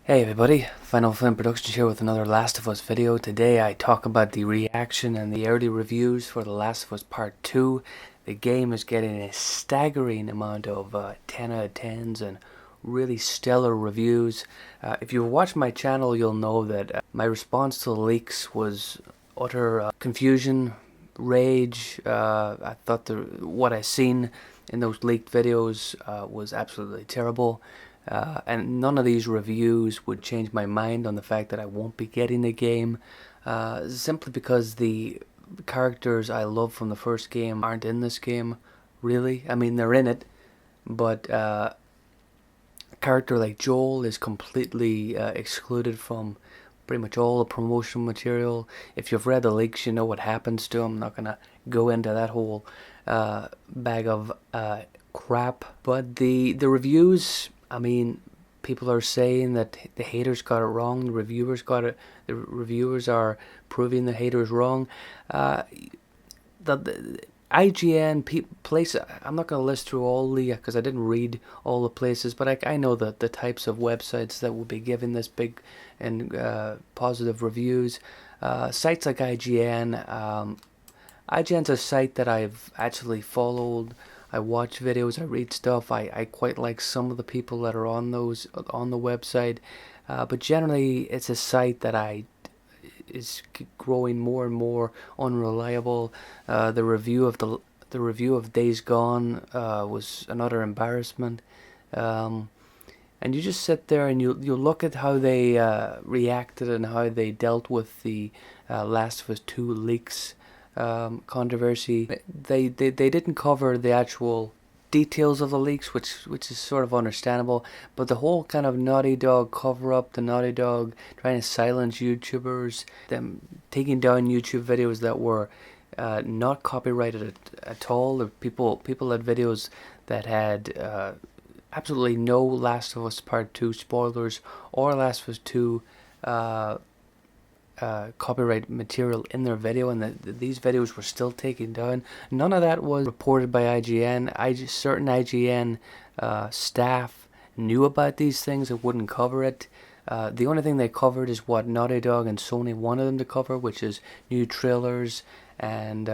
Hey everybody, Final Film Productions here with another Last of Us video. Today I talk about the reaction and the early reviews for The Last of Us Part 2. The game is getting a staggering amount of 10 out of 10s and really stellar reviews. If you watch my channel, you'll know that my response to the leaks was utter confusion, rage. I thought what I seen in those leaked videos was absolutely terrible. And none of these reviews would change my mind on the fact that I won't be getting the game, simply because the characters I love from the first game aren't in this game, really. I mean, they're in it, but a character like Joel is completely excluded from pretty much all the promotional material. If you've read the leaks, you know what happens to him. I'm not gonna go into that whole bag of crap. But the reviews, I mean, people are saying that the haters got it wrong. The reviewers got it. The reviewers are proving the haters wrong. The IGN place. I'm not going to list through all the because I didn't read all the places, but I know the types of websites that will be giving this big and positive reviews. Sites like IGN. IGN's a site that I've actually followed. I watch videos, I read stuff. I quite like some of the people that are on the website, but generally it's a site that is growing more and more unreliable. The review of Days Gone was another embarrassment. And you just sit there and you look at how they reacted and how they dealt with the Last of Us 2 leaks controversy. They didn't cover the actual details of the leaks, which is sort of understandable. But the whole kind of Naughty Dog cover up, the Naughty Dog trying to silence YouTubers, them taking down YouTube videos that were not copyrighted at all. The people had videos that had absolutely no Last of Us Part 2 spoilers or Last of Us 2 copyright material in their video, and these videos were still taken down. None of that was reported by IGN. Certain IGN staff knew about these things and wouldn't cover it. The only thing they covered is what Naughty Dog and Sony wanted them to cover, which is new trailers and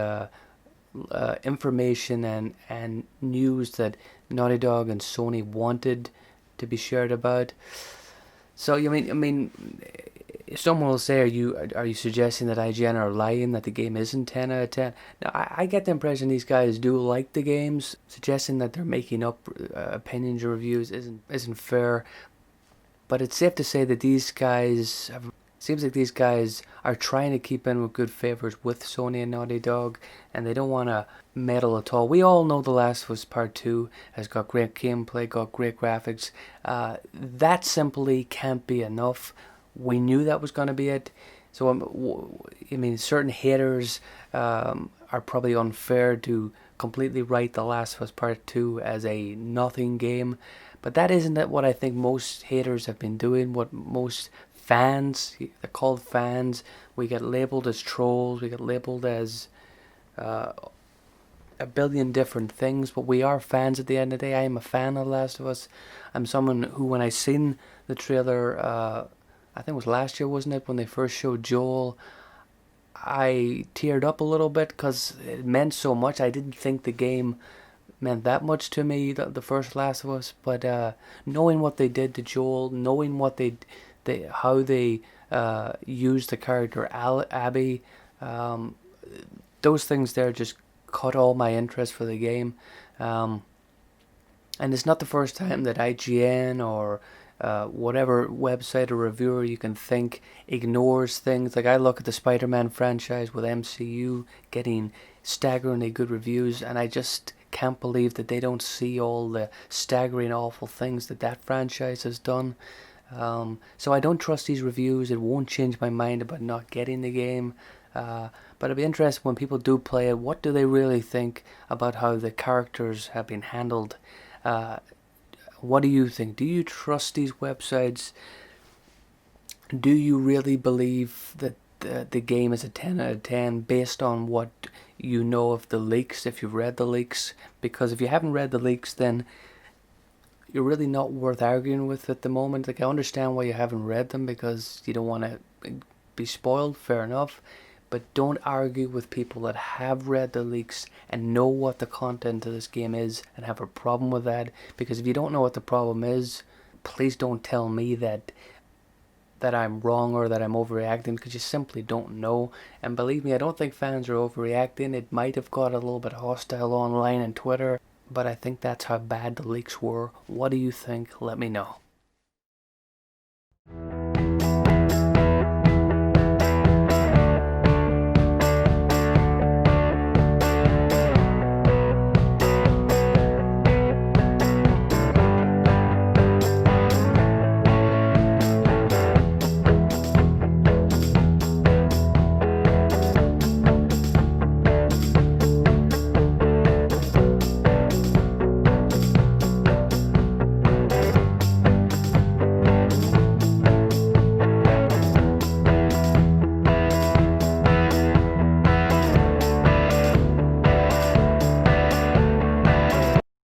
information and news that Naughty Dog and Sony wanted to be shared about. So I mean, someone will say, are you suggesting that IGN are lying, that the game isn't 10 out of 10? Now, I get the impression these guys do like the games. Suggesting that they're making up opinions or reviews isn't fair. But it's safe to say that these guys seems like these guys are trying to keep in with good favors with Sony and Naughty Dog, and they don't want to meddle at all. We all know The Last of Us Part 2 has got great gameplay, got great graphics. That simply can't be enough. We knew that was going to be it. So, I mean, certain haters are probably unfair to completely write The Last of Us Part 2 as a nothing game. But that isn't what I think most haters have been doing. What most fans, they're called fans, we get labeled as trolls, we get labeled as a billion different things, but we are fans at the end of the day. I am a fan of The Last of Us. I'm someone who, when I seen the trailer, I think it was last year, wasn't it, when they first showed Joel, I teared up a little bit because it meant so much. I didn't think the game meant that much to me, the first Last of Us, but knowing what they did to Joel, knowing what how they used the character Abby, those things there just caught all my interest for the game. And it's not the first time that IGN or whatever website or reviewer you can think ignores things. Like, I look at the Spider-Man franchise with MCU getting staggeringly good reviews, and I just can't believe that they don't see all the staggering awful things that franchise has done. So I don't trust these reviews. It won't change my mind about not getting the game. But it'd be interesting when people do play it, what do they really think about how the characters have been handled? What do you think? Do you trust these websites? Do you really believe that the game is a 10 out of 10 based on what you know of the leaks, if you've read the leaks? Because if you haven't read the leaks, then you're really not worth arguing with at the moment. Like, I understand why you haven't read them because you don't want to be spoiled, fair enough. But don't argue with people that have read the leaks and know what the content of this game is and have a problem with that. Because if you don't know what the problem is, please don't tell me that I'm wrong or that I'm overreacting, because you simply don't know. And believe me, I don't think fans are overreacting. It might have got a little bit hostile online and Twitter, but I think that's how bad the leaks were. What do you think? Let me know.